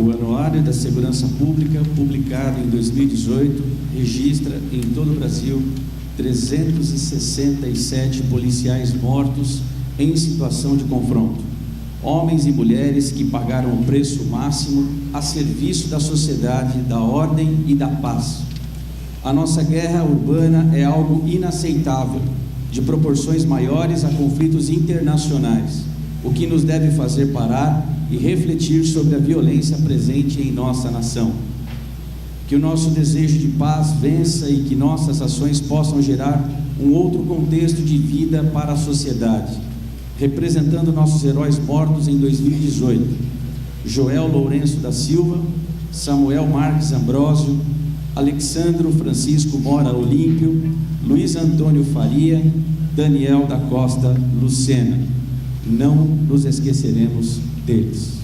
O Anuário da Segurança Pública, publicado em 2018, registra em todo o Brasil 367 policiais mortos em situação de confronto. Homens e mulheres que pagaram o preço máximo a serviço da sociedade, da ordem e da paz. A nossa guerra urbana é algo inaceitável, de proporções maiores a conflitos internacionais, o que nos deve fazer parar e refletir sobre a violência presente em nossa nação. Que o nosso desejo de paz vença e que nossas ações possam gerar um outro contexto de vida para a sociedade, representando nossos heróis mortos em 2018, Joel Lourenço da Silva, Samuel Marques Ambrósio, Alexandro Francisco Mora Olímpio, Luiz Antônio Faria, Daniel da Costa Lucena. Não nos esqueceremos deles.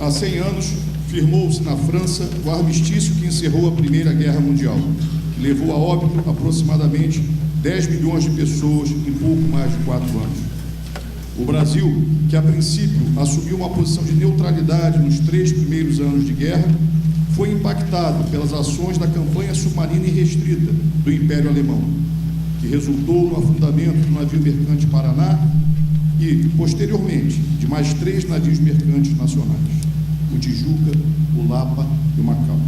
Há 100 anos, firmou-se na França o armistício que encerrou a Primeira Guerra Mundial, que levou a óbito aproximadamente 10 milhões de pessoas em pouco mais de 4 anos. O Brasil, que a princípio assumiu uma posição de neutralidade nos 3 primeiros anos de guerra, foi impactado pelas ações da campanha submarina irrestrita do Império Alemão, que resultou no afundamento do navio mercante Paraná e, posteriormente, de mais 3 navios mercantes nacionais, o Tijuca, o Lapa e o Macau.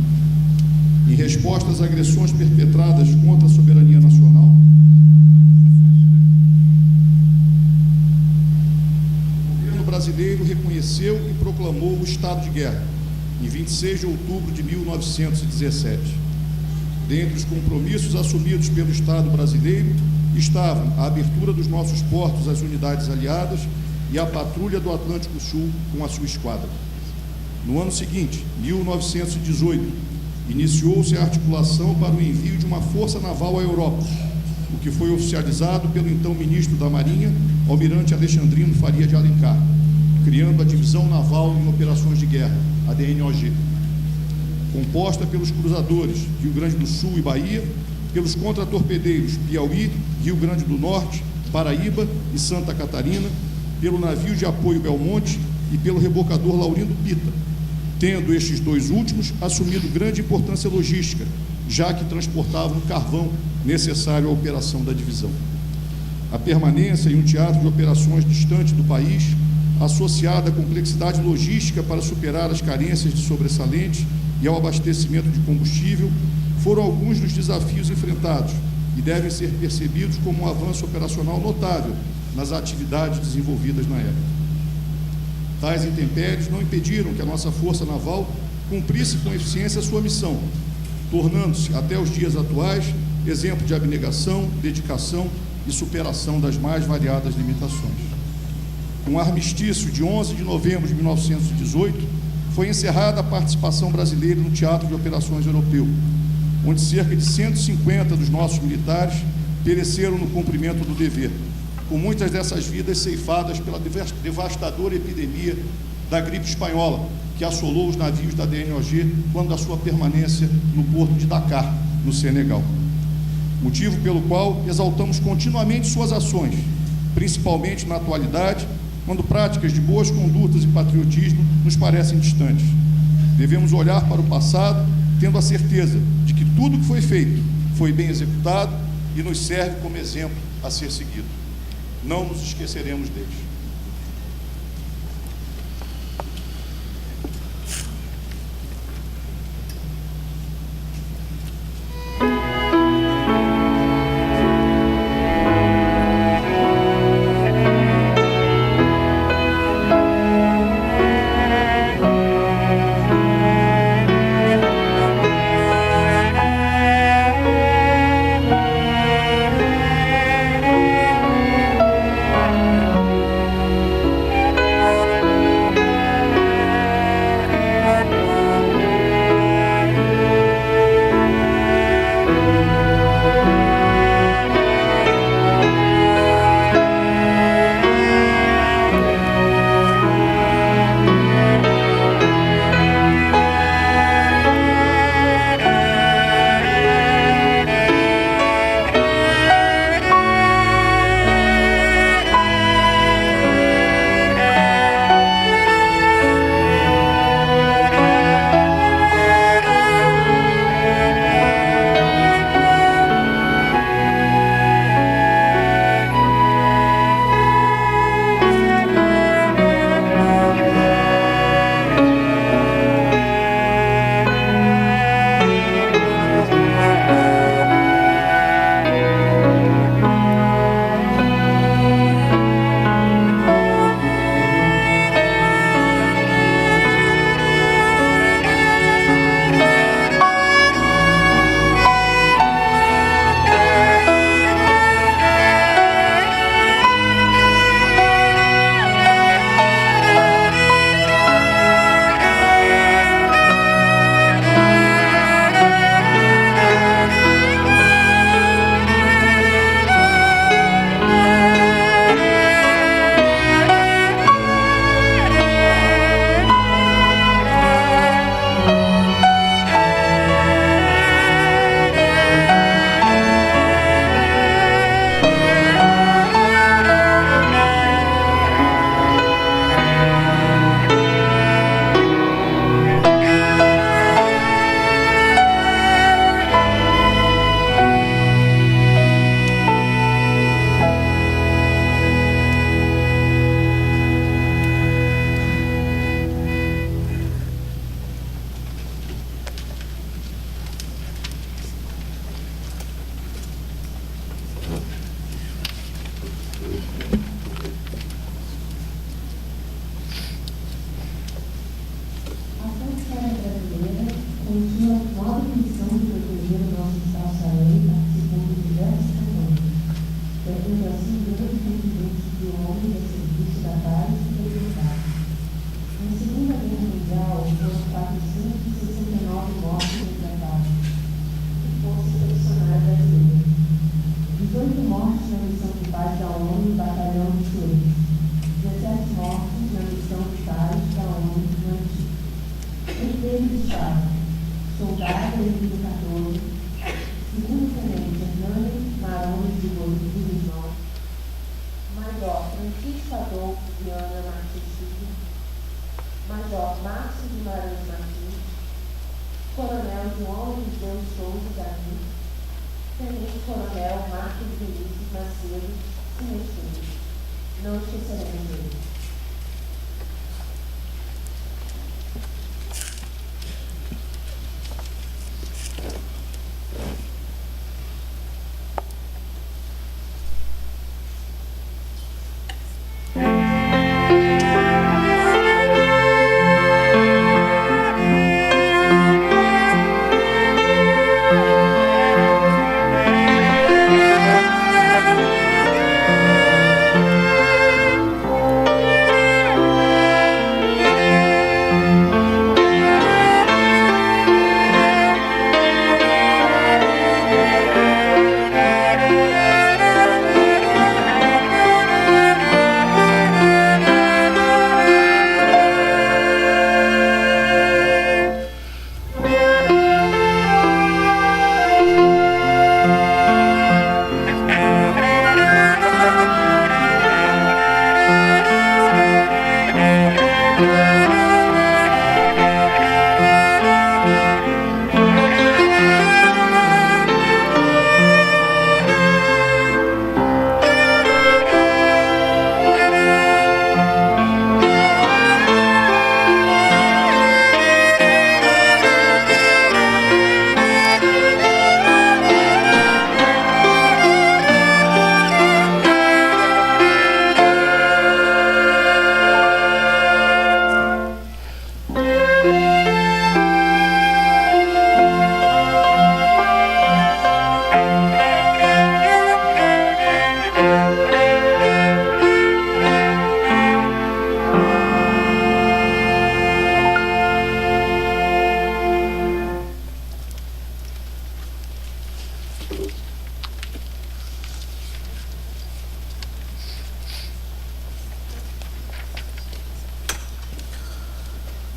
Em resposta às agressões perpetradas contra a soberania nacional, o governo brasileiro reconheceu e proclamou o estado de guerra, em 26 de outubro de 1917. Dentre os compromissos assumidos pelo Estado brasileiro estavam a abertura dos nossos portos às unidades aliadas e a patrulha do Atlântico Sul com a sua esquadra. No ano seguinte, 1918, iniciou-se a articulação para o envio de uma força naval à Europa, o que foi oficializado pelo então ministro da Marinha, almirante Alexandrino Faria de Alencar, criando a Divisão Naval em Operações de Guerra, a DNOG, composta pelos cruzadores Rio Grande do Sul e Bahia, pelos contratorpedeiros Piauí, Rio Grande do Norte, Paraíba e Santa Catarina, pelo navio de apoio Belmonte e pelo rebocador Laurindo Pita, tendo estes 2 últimos assumido grande importância logística, já que transportavam o carvão necessário à operação da divisão. A permanência em um teatro de operações distante do país, associada à complexidade logística para superar as carências de sobressalentes e ao abastecimento de combustível, foram alguns dos desafios enfrentados e devem ser percebidos como um avanço operacional notável nas atividades desenvolvidas na época. Tais intempéries não impediram que a nossa Força Naval cumprisse com eficiência a sua missão, tornando-se, até os dias atuais, exemplo de abnegação, dedicação e superação das mais variadas limitações. Com o armistício de 11 de novembro de 1918, foi encerrada a participação brasileira no Teatro de Operações Europeu, onde cerca de 150 dos nossos militares pereceram no cumprimento do dever, com muitas dessas vidas ceifadas pela devastadora epidemia da gripe espanhola, que assolou os navios da DNOG quando da sua permanência no porto de Dakar, no Senegal. Motivo pelo qual exaltamos continuamente suas ações, principalmente na atualidade, quando práticas de boas condutas e patriotismo nos parecem distantes. Devemos olhar para o passado, tendo a certeza de que tudo que foi feito foi bem executado e nos serve como exemplo a ser seguido. Não nos esqueceremos deles. Benedito Cardoso, segundo tenente Hernani Marões de Guzmão, Major Francisco Adolfo Viana Martins Filho, Major Márcio Guimarães Martins, Coronel João Eliseu Souza Davi, Tenente Coronel Marcos Vinícius Macedo Sinestino. Não esqueceremos dele.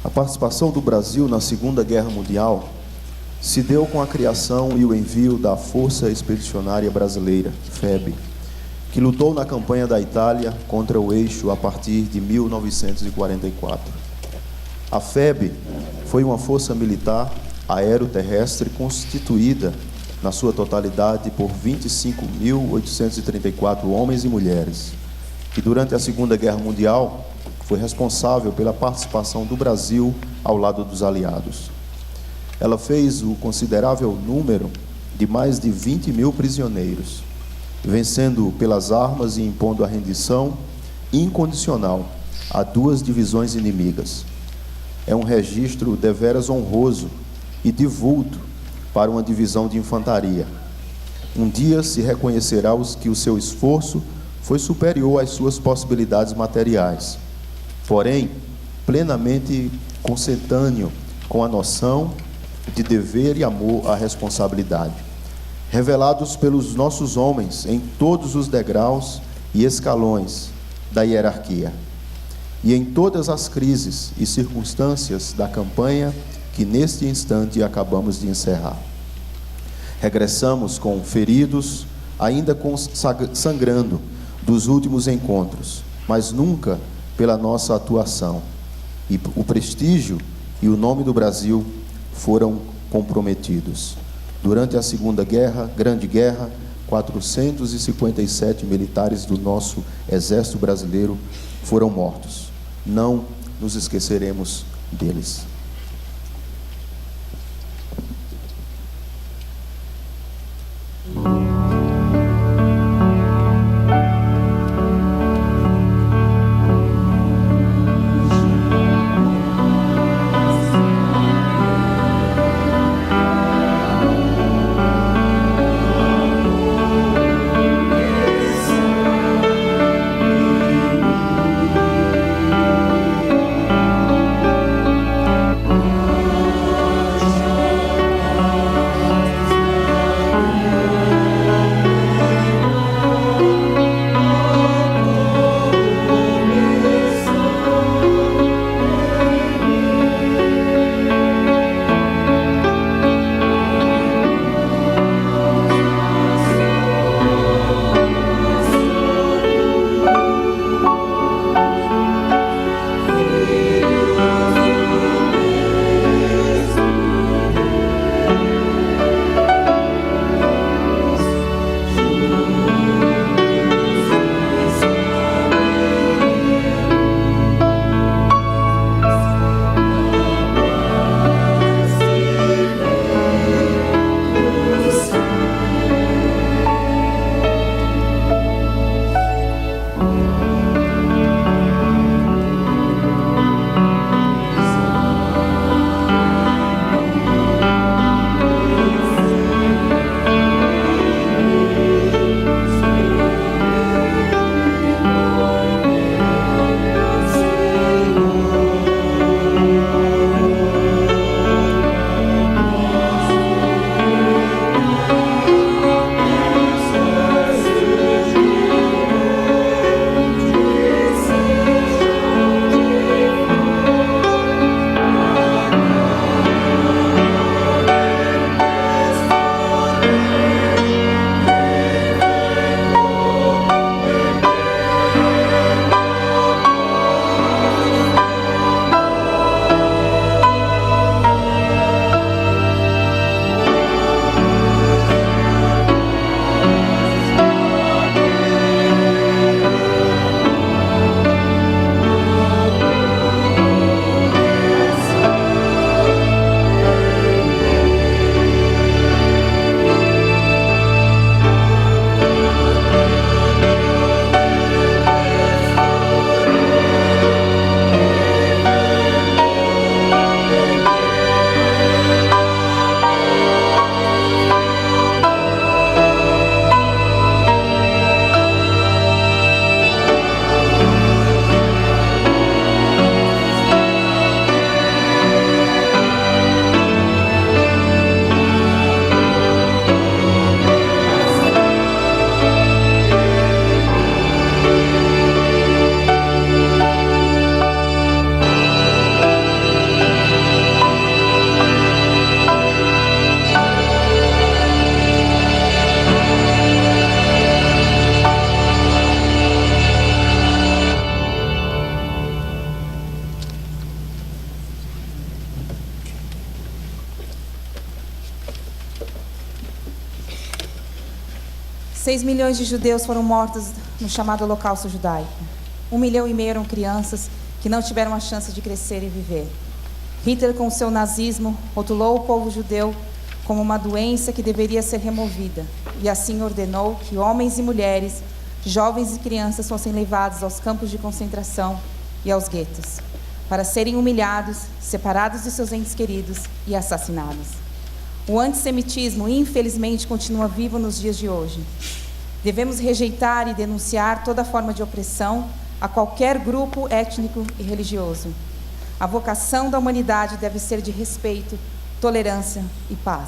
A participação do Brasil na Segunda Guerra Mundial se deu com a criação e o envio da Força Expedicionária Brasileira, FEB, que lutou na campanha da Itália contra o Eixo a partir de 1944. A FEB foi uma força militar aeroterrestre constituída, na sua totalidade, por 25.834 homens e mulheres, que durante a Segunda Guerra Mundial foi responsável pela participação do Brasil ao lado dos aliados. Ela fez o considerável número de mais de 20 mil prisioneiros, vencendo pelas armas e impondo a rendição incondicional a 2 divisões inimigas. É um registro deveras honroso e de vulto para uma divisão de infantaria. Um dia se reconhecerá que o seu esforço foi superior às suas possibilidades materiais, porém, plenamente consentâneo com a noção de dever e amor à responsabilidade, revelados pelos nossos homens em todos os degraus e escalões da hierarquia, e em todas as crises e circunstâncias da campanha que neste instante acabamos de encerrar. Regressamos com feridos, ainda sangrando dos últimos encontros, mas nunca pela nossa atuação. E o prestígio e o nome do Brasil foram comprometidos. Durante a Segunda Guerra, Grande Guerra, 457 militares do nosso Exército Brasileiro foram mortos. Não nos esqueceremos deles. 6 milhões de judeus foram mortos no chamado Holocausto Judaico. 1,5 milhão eram crianças que não tiveram a chance de crescer e viver. Hitler, com seu nazismo, rotulou o povo judeu como uma doença que deveria ser removida, e assim ordenou que homens e mulheres, jovens e crianças fossem levados aos campos de concentração e aos guetos, para serem humilhados, separados de seus entes queridos e assassinados. O antissemitismo, infelizmente, continua vivo nos dias de hoje. Devemos rejeitar e denunciar toda forma de opressão a qualquer grupo étnico e religioso. A vocação da humanidade deve ser de respeito, tolerância e paz.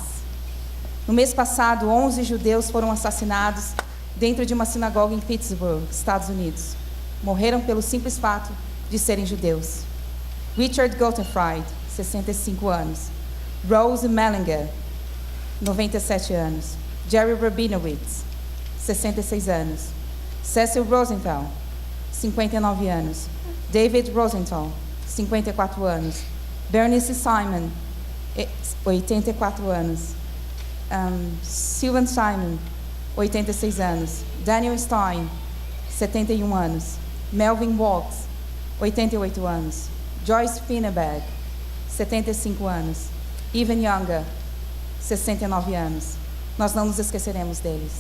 No mês passado, 11 judeus foram assassinados dentro de uma sinagoga em Pittsburgh, Estados Unidos. Morreram pelo simples fato de serem judeus. Richard Gottenfried, 65 anos. Rose Mellinger, 97 anos. Jerry Rabinowitz, 66 anos. Cecil Rosenthal, 59 anos. David Rosenthal, 54 anos. Bernice Simon, 84 anos. Sylvan Simon, 86 anos. Daniel Stein, 71 anos. Melvin Walks, 88 anos. Joyce Finneberg, 75 anos. Evan Younger, 69 anos. Nós não nos esqueceremos deles.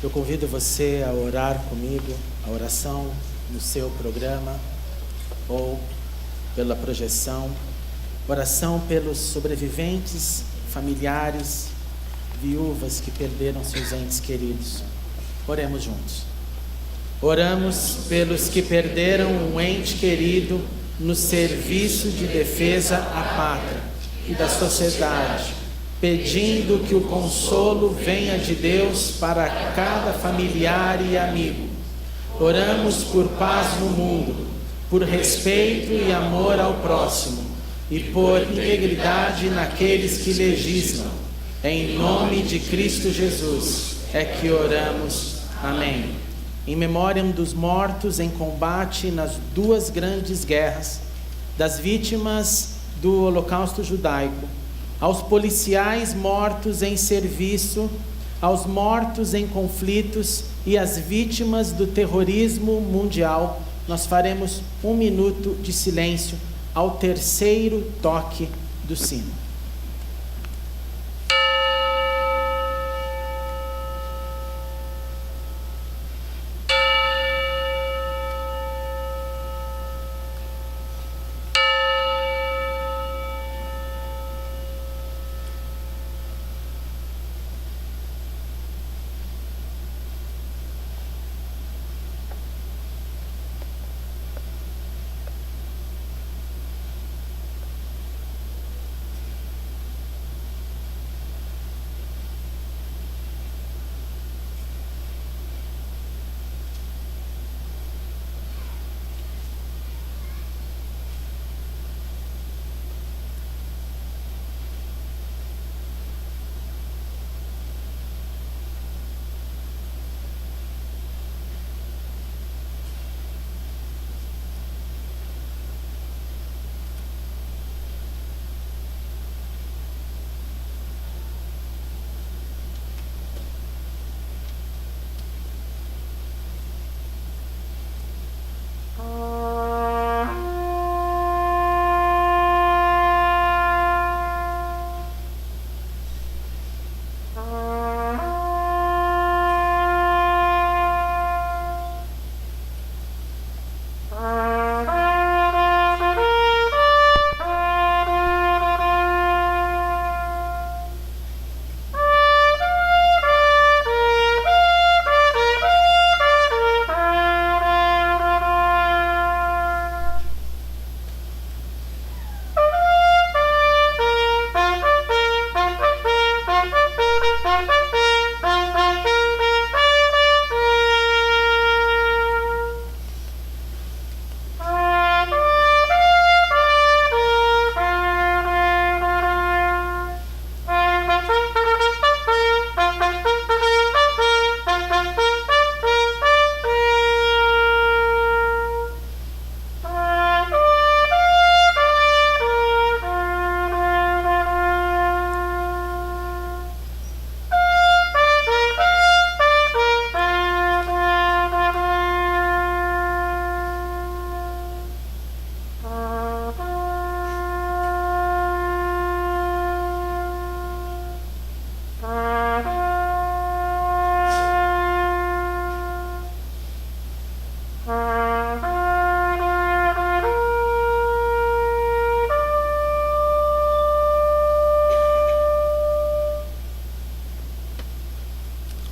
Eu convido você a orar comigo, a oração no seu programa ou pela projeção. Oração pelos sobreviventes, familiares, viúvas que perderam seus entes queridos. Oremos juntos. Oramos pelos que perderam um ente querido no serviço de defesa à pátria e da sociedade, pedindo que o consolo venha de Deus para cada familiar e amigo. Oramos por paz no mundo, por respeito e amor ao próximo e por integridade naqueles que legislam. Em nome de Cristo Jesus é que oramos. Amém. Em memória dos mortos em combate nas duas grandes guerras, das vítimas do Holocausto Judaico, aos policiais mortos em serviço, aos mortos em conflitos e às vítimas do terrorismo mundial, nós faremos 1 minuto de silêncio ao terceiro toque do sino.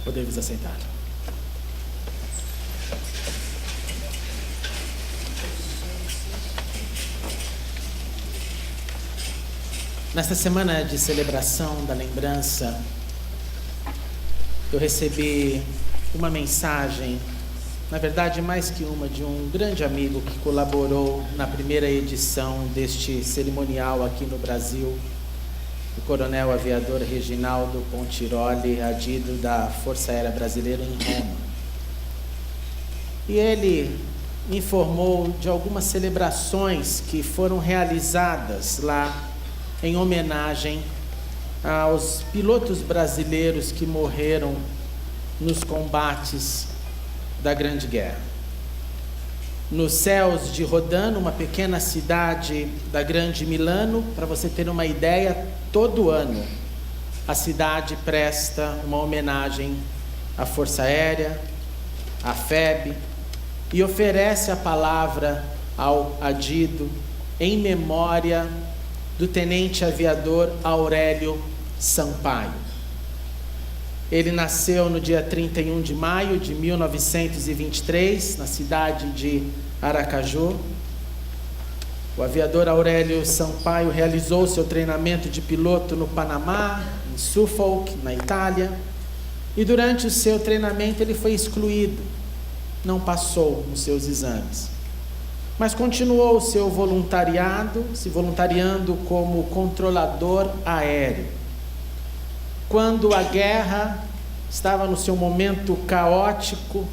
Podemos aceitar. Nesta semana de celebração da lembrança, eu recebi uma mensagem, na verdade mais que uma, de um grande amigo que colaborou na primeira edição deste cerimonial aqui no Brasil, o coronel aviador Reginaldo Pontiroli, adido da Força Aérea Brasileira em Roma. E ele me informou de algumas celebrações que foram realizadas lá em homenagem aos pilotos brasileiros que morreram nos combates da Grande Guerra. Nos céus de Rodano, uma pequena cidade da Grande Milano, para você ter uma ideia, todo ano a cidade presta uma homenagem à Força Aérea, à FEB, e oferece a palavra ao adido em memória do tenente aviador Aurélio Sampaio. Ele nasceu no dia 31 de maio de 1923, na cidade de Aracaju. O aviador Aurélio Sampaio realizou seu treinamento de piloto no Panamá, em Suffolk, na Itália, e durante o seu treinamento ele foi excluído, não passou nos seus exames, mas continuou o seu voluntariado, se voluntariando como controlador aéreo. Quando a guerra estava no seu momento caótico,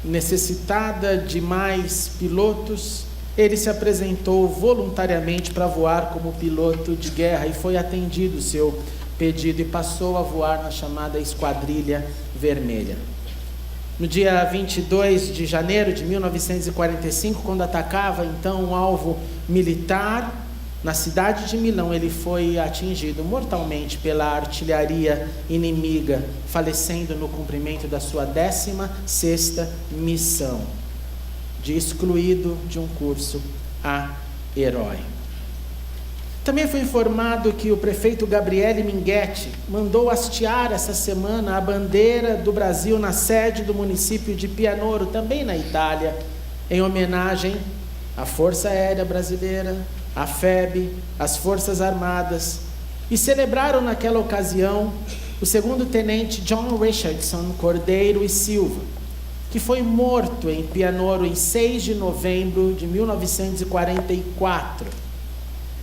necessitada de mais pilotos, ele se apresentou voluntariamente para voar como piloto de guerra e foi atendido o seu pedido e passou a voar na chamada Esquadrilha Vermelha. No dia 22 de janeiro de 1945, quando atacava então um alvo militar na cidade de Milão, ele foi atingido mortalmente pela artilharia inimiga, falecendo no cumprimento da sua 16ª missão, de excluído de um curso a herói. Também foi informado que o prefeito Gabriele Minghetti mandou hastear essa semana a bandeira do Brasil na sede do município de Pianoro, também na Itália, em homenagem à Força Aérea Brasileira, à FEB, às Forças Armadas, e celebraram naquela ocasião o segundo tenente John Richardson Cordeiro e Silva, que foi morto em Pianoro em 6 de novembro de 1944,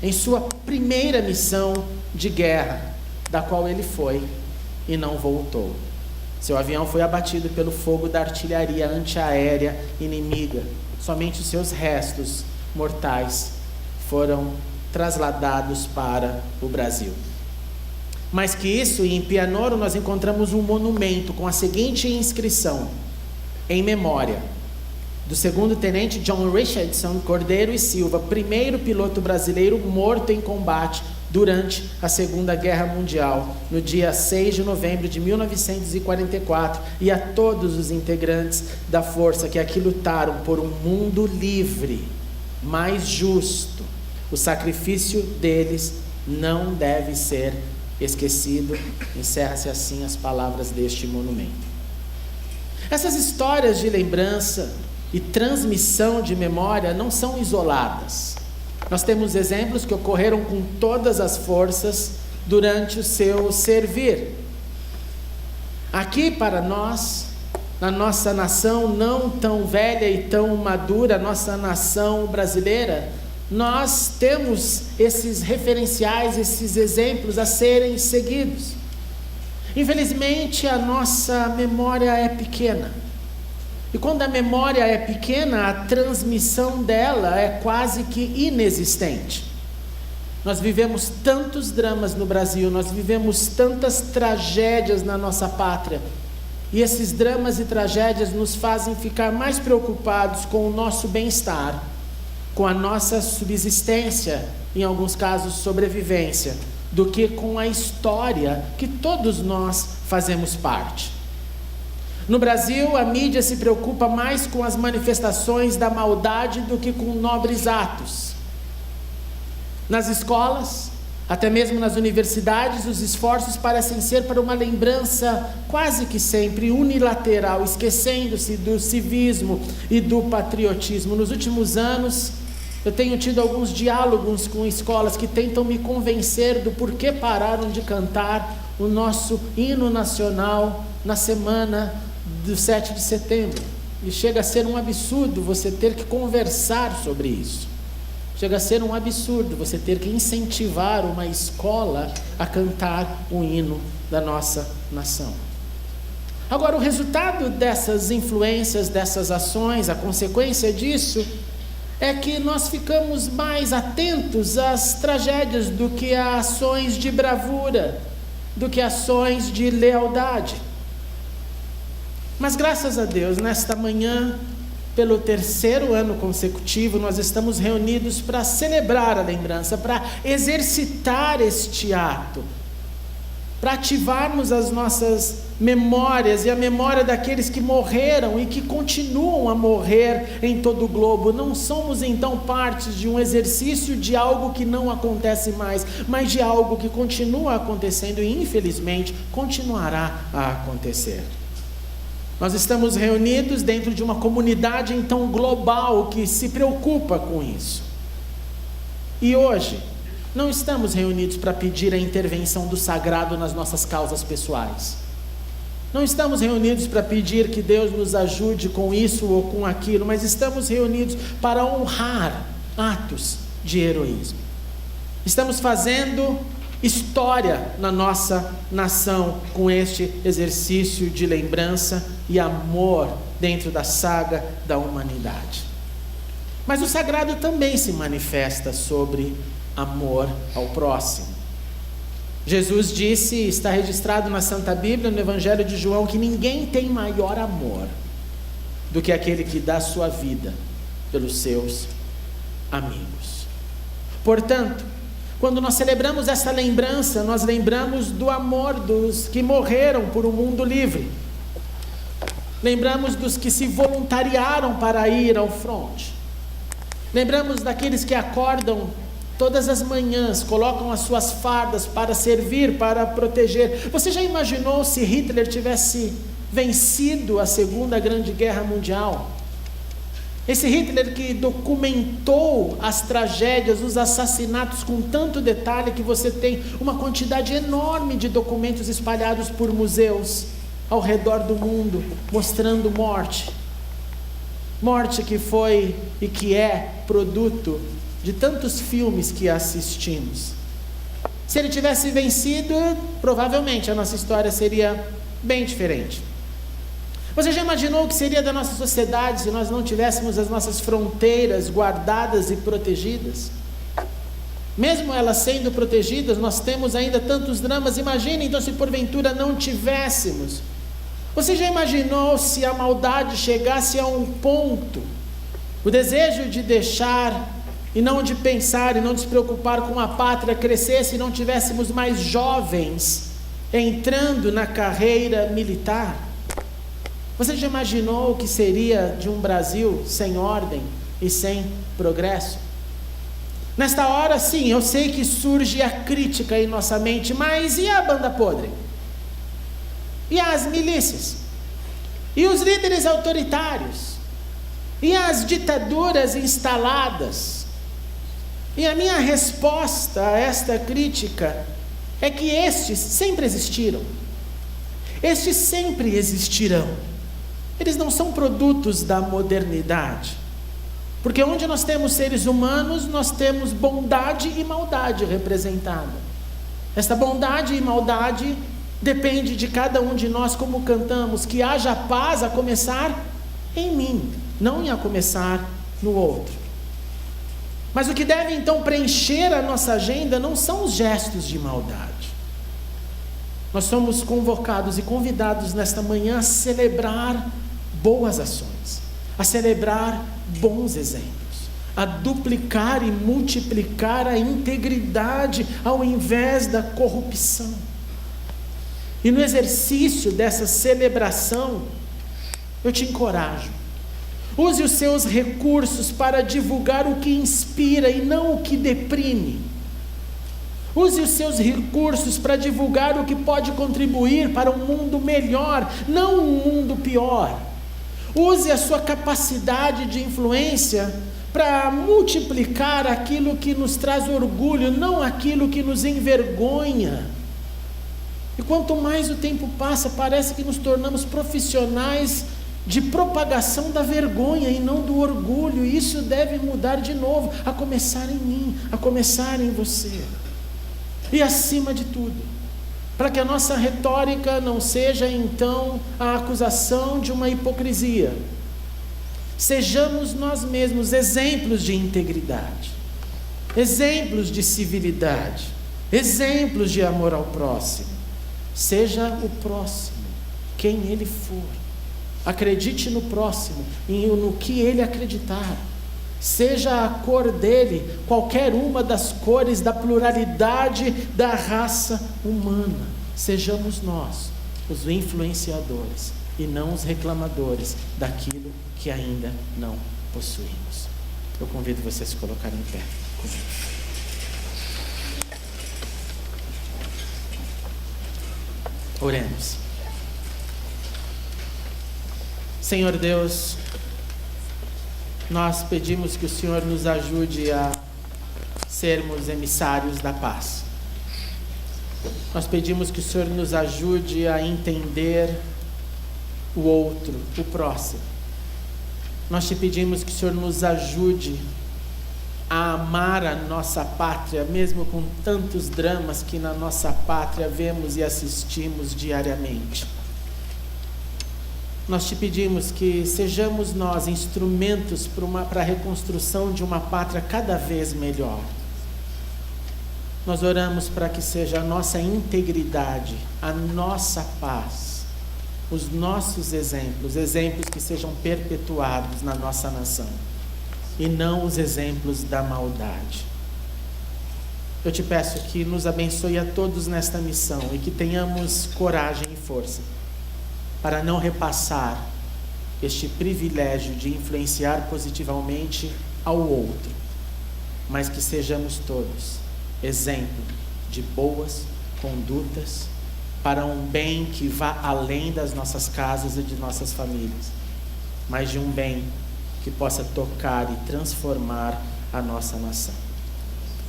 em sua primeira missão de guerra, da qual ele foi e não voltou. Seu avião foi abatido pelo fogo da artilharia antiaérea inimiga. Somente os seus restos mortais foram trasladados para o Brasil. Mais que isso, em Pianoro nós encontramos um monumento com a seguinte inscrição: em memória do segundo tenente John Richardson Cordeiro e Silva, primeiro piloto brasileiro morto em combate durante a Segunda Guerra Mundial, no dia 6 de novembro de 1944, e a todos os integrantes da força que aqui lutaram por um mundo livre, mais justo. O sacrifício deles não deve ser esquecido. Encerra-se assim as palavras deste monumento. Essas histórias de lembrança e transmissão de memória não são isoladas. Nós temos exemplos que ocorreram com todas as forças durante o seu servir. Aqui para nós, na nossa nação não tão velha e tão madura, nossa nação brasileira, nós temos esses referenciais, esses exemplos a serem seguidos. Infelizmente, a nossa memória é pequena. E quando a memória é pequena, a transmissão dela é quase que inexistente. Nós vivemos tantos dramas no Brasil, nós vivemos tantas tragédias na nossa pátria. E esses dramas e tragédias nos fazem ficar mais preocupados com o nosso bem-estar, com a nossa subsistência, em alguns casos sobrevivência, do que com a história que todos nós fazemos parte. No Brasil, a mídia se preocupa mais com as manifestações da maldade do que com nobres atos. Nas escolas, Até mesmo nas universidades, os esforços parecem ser para uma lembrança quase que sempre unilateral, esquecendo-se do civismo e do patriotismo. Nos últimos anos, eu tenho tido alguns diálogos com escolas que tentam me convencer do porquê pararam de cantar o nosso hino nacional na semana do 7 de setembro. E chega a ser um absurdo você ter que conversar sobre isso. Chega a ser um absurdo você ter que incentivar uma escola a cantar o hino da nossa nação. Agora, o resultado dessas influências, dessas ações, a consequência disso é que nós ficamos mais atentos às tragédias do que a ações de bravura, do que ações de lealdade. Mas graças a Deus, nesta manhã, pelo 3º ano consecutivo, nós estamos reunidos para celebrar a lembrança, para exercitar este ato, para ativarmos as nossas memórias e a memória daqueles que morreram e que continuam a morrer em todo o globo. Não somos então partes de um exercício de algo que não acontece mais, mas de algo que continua acontecendo e infelizmente continuará a acontecer. Nós estamos reunidos dentro de uma comunidade então global que se preocupa com isso. E hoje, não estamos reunidos para pedir a intervenção do sagrado nas nossas causas pessoais. Não estamos reunidos para pedir que Deus nos ajude com isso ou com aquilo, mas estamos reunidos para honrar atos de heroísmo. Estamos fazendo história na nossa nação com este exercício de lembrança e amor dentro da saga da humanidade. Mas o sagrado também se manifesta sobre amor ao próximo. Jesus disse, está registrado na Santa Bíblia, no Evangelho de João, que ninguém tem maior amor do que aquele que dá sua vida pelos seus amigos. Portanto, quando nós celebramos essa lembrança, nós lembramos do amor dos que morreram por um mundo livre. Lembramos dos que se voluntariaram para ir ao fronte. Lembramos daqueles que acordam todas as manhãs, colocam as suas fardas para servir, para proteger. Você já imaginou se Hitler tivesse vencido a Segunda Grande Guerra Mundial? Esse Hitler que documentou as tragédias, os assassinatos com tanto detalhe que você tem uma quantidade enorme de documentos espalhados por museus ao redor do mundo, mostrando morte. Morte que foi e que é produto de tantos filmes que assistimos. Se ele tivesse vencido, provavelmente a nossa história seria bem diferente. Você já imaginou o que seria da nossa sociedade se nós não tivéssemos as nossas fronteiras guardadas e protegidas? Mesmo elas sendo protegidas, nós temos ainda tantos dramas. Imagine então se porventura não tivéssemos. Você já imaginou se a maldade chegasse a um ponto, o desejo de deixar e não de pensar e não de se preocupar com a pátria crescesse e não tivéssemos mais jovens entrando na carreira militar? Você já imaginou o que seria de um Brasil sem ordem e sem progresso? Nesta hora, sim, eu sei que surge a crítica em nossa mente, mas e a banda podre? E as milícias? E os líderes autoritários? E as ditaduras instaladas? E a minha resposta a esta crítica é que estes sempre existiram. Estes sempre existirão. Eles não são produtos da modernidade. Porque onde nós temos seres humanos, nós temos bondade e maldade representada. Esta bondade e maldade depende de cada um de nós, como cantamos, que haja paz a começar em mim, não a começar no outro. Mas o que deve então preencher a nossa agenda não são os gestos de maldade. Nós somos convocados e convidados nesta manhã a celebrar boas ações, a celebrar bons exemplos, a duplicar e multiplicar a integridade ao invés da corrupção. E no exercício dessa celebração, eu te encorajo. Use os seus recursos para divulgar o que inspira e não o que deprime. Use os seus recursos para divulgar o que pode contribuir para um mundo melhor, não um mundo pior. Use a sua capacidade de influência para multiplicar aquilo que nos traz orgulho, não aquilo que nos envergonha. E quanto mais o tempo passa, parece que nos tornamos profissionais de propagação da vergonha e não do orgulho. E isso deve mudar de novo, a começar em mim, a começar em você. E acima de tudo, para que a nossa retórica não seja então a acusação de uma hipocrisia, sejamos nós mesmos exemplos de integridade, exemplos de civilidade, exemplos de amor ao próximo. Seja o próximo quem ele for, acredite no próximo e no que ele acreditar. Seja a cor dele qualquer uma das cores da pluralidade da raça humana. Sejamos nós os influenciadores e não os reclamadores daquilo que ainda não possuímos. Eu convido você a se colocar em pé comigo. Oremos. Senhor Deus, nós pedimos que o Senhor nos ajude a sermos emissários da paz. Nós pedimos que o Senhor nos ajude a entender o outro, o próximo. Nós te pedimos que o Senhor nos ajude a amar a nossa pátria, mesmo com tantos dramas que na nossa pátria vemos e assistimos diariamente. Nós te pedimos que sejamos nós instrumentos para a reconstrução de uma pátria cada vez melhor. Nós oramos para que seja a nossa integridade, a nossa paz, os nossos exemplos que sejam perpetuados na nossa nação, e não os exemplos da maldade. Eu te peço que nos abençoe a todos nesta missão e que tenhamos coragem e força para não repassar este privilégio de influenciar positivamente ao outro, mas que sejamos todos exemplo de boas condutas para um bem que vá além das nossas casas e de nossas famílias, mas de um bem que possa tocar e transformar a nossa nação.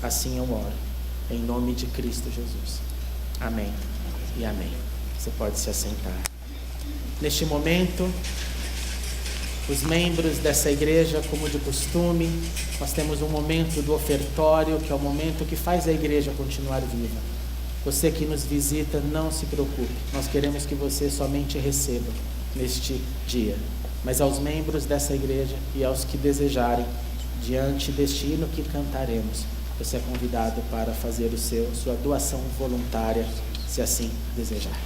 Assim eu oro, em nome de Cristo Jesus. Amém e amém. Você pode se assentar. Neste momento, os membros dessa igreja, como de costume, nós temos um momento do ofertório, que é o momento que faz a igreja continuar viva. Você que nos visita, não se preocupe, nós queremos que você somente receba neste dia. Mas aos membros dessa igreja e aos que desejarem, diante deste hino que cantaremos, você é convidado para fazer sua doação voluntária, se assim desejar.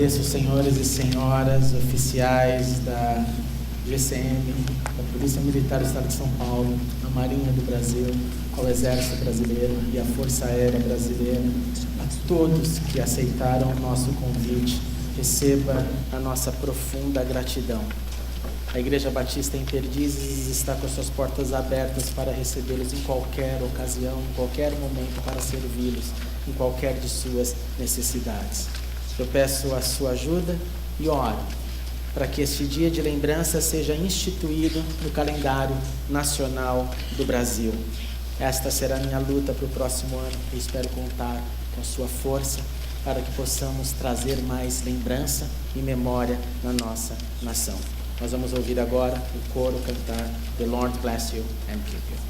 agradeço os senhores e senhoras oficiais da GCM, da Polícia Militar do Estado de São Paulo, a Marinha do Brasil, ao Exército Brasileiro e à Força Aérea Brasileira, a todos que aceitaram o nosso convite. Receba a nossa profunda gratidão. A Igreja Batista em Perdizes está com as suas portas abertas para recebê-los em qualquer ocasião, em qualquer momento, para servi-los em qualquer de suas necessidades. Eu peço a sua ajuda e oro para que este dia de lembrança seja instituído no calendário nacional do Brasil. Esta será a minha luta para o próximo ano e espero contar com a sua força para que possamos trazer mais lembrança e memória na nossa nação. Nós vamos ouvir agora o coro cantar The Lord Bless You and Keep You.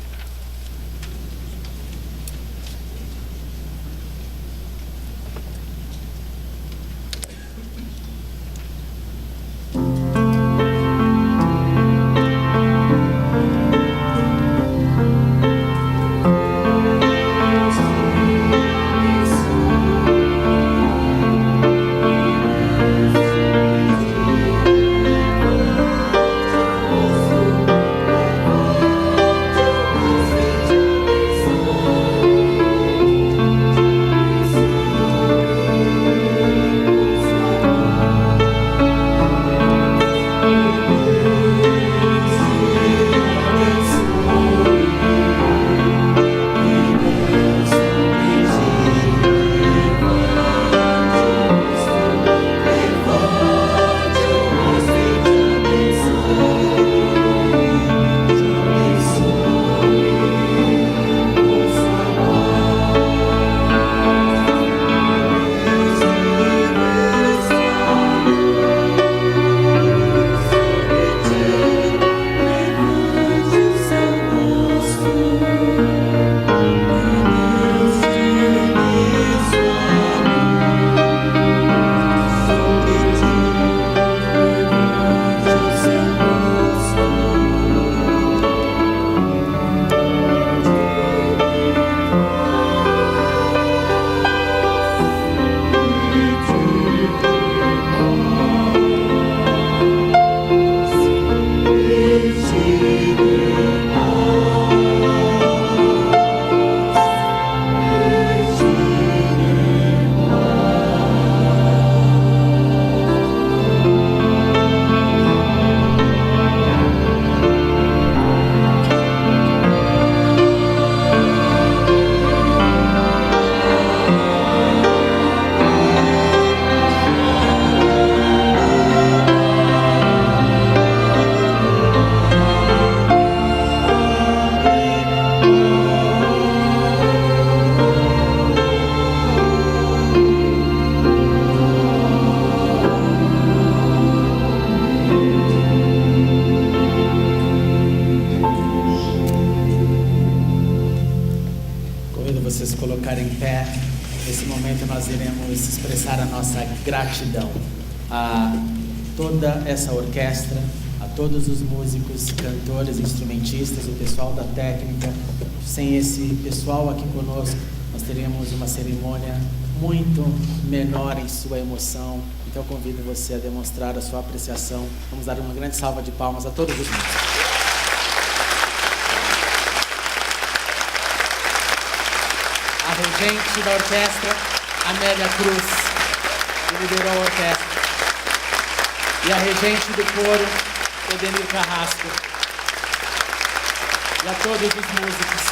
Gratidão a toda essa orquestra, a todos os músicos, cantores, instrumentistas, o pessoal da técnica. Sem esse pessoal aqui conosco, nós teríamos uma cerimônia muito menor em sua emoção. Então eu convido você a demonstrar a sua apreciação. Vamos dar uma grande salva de palmas a todos os músicos. A regente da orquestra, Amélia Cruz, que liderou a orquestra, e a regente do coro, Edenir Carrasco, e a todos os músicos.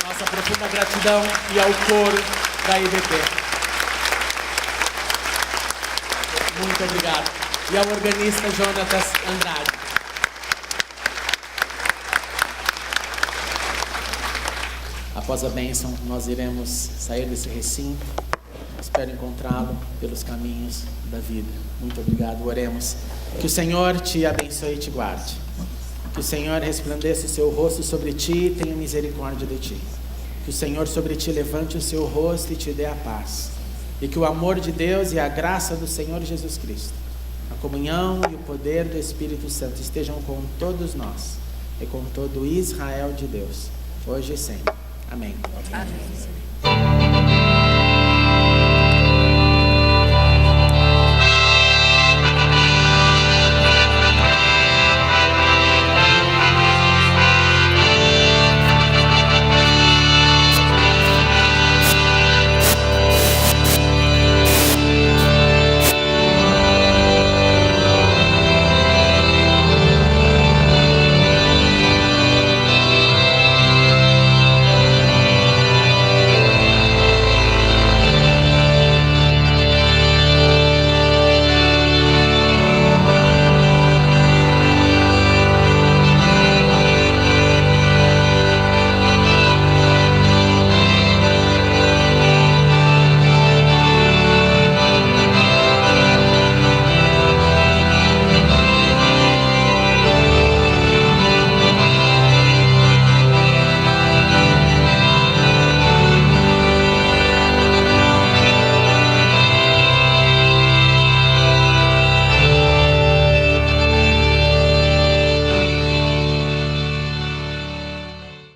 Nossa profunda gratidão e ao coro da IBP. Muito obrigado. E ao organista Jonatas Andrade. Após a bênção, nós iremos sair desse recinto. Espero encontrá-lo pelos caminhos da vida. Muito obrigado. Oremos. Que o Senhor te abençoe e te guarde. Que o Senhor resplandeça o seu rosto sobre ti e tenha misericórdia de ti. Que o Senhor sobre ti levante o seu rosto e te dê a paz. E que o amor de Deus e a graça do Senhor Jesus Cristo, a comunhão e o poder do Espírito Santo estejam com todos nós e com todo Israel de Deus, hoje e sempre. Amém. Amém.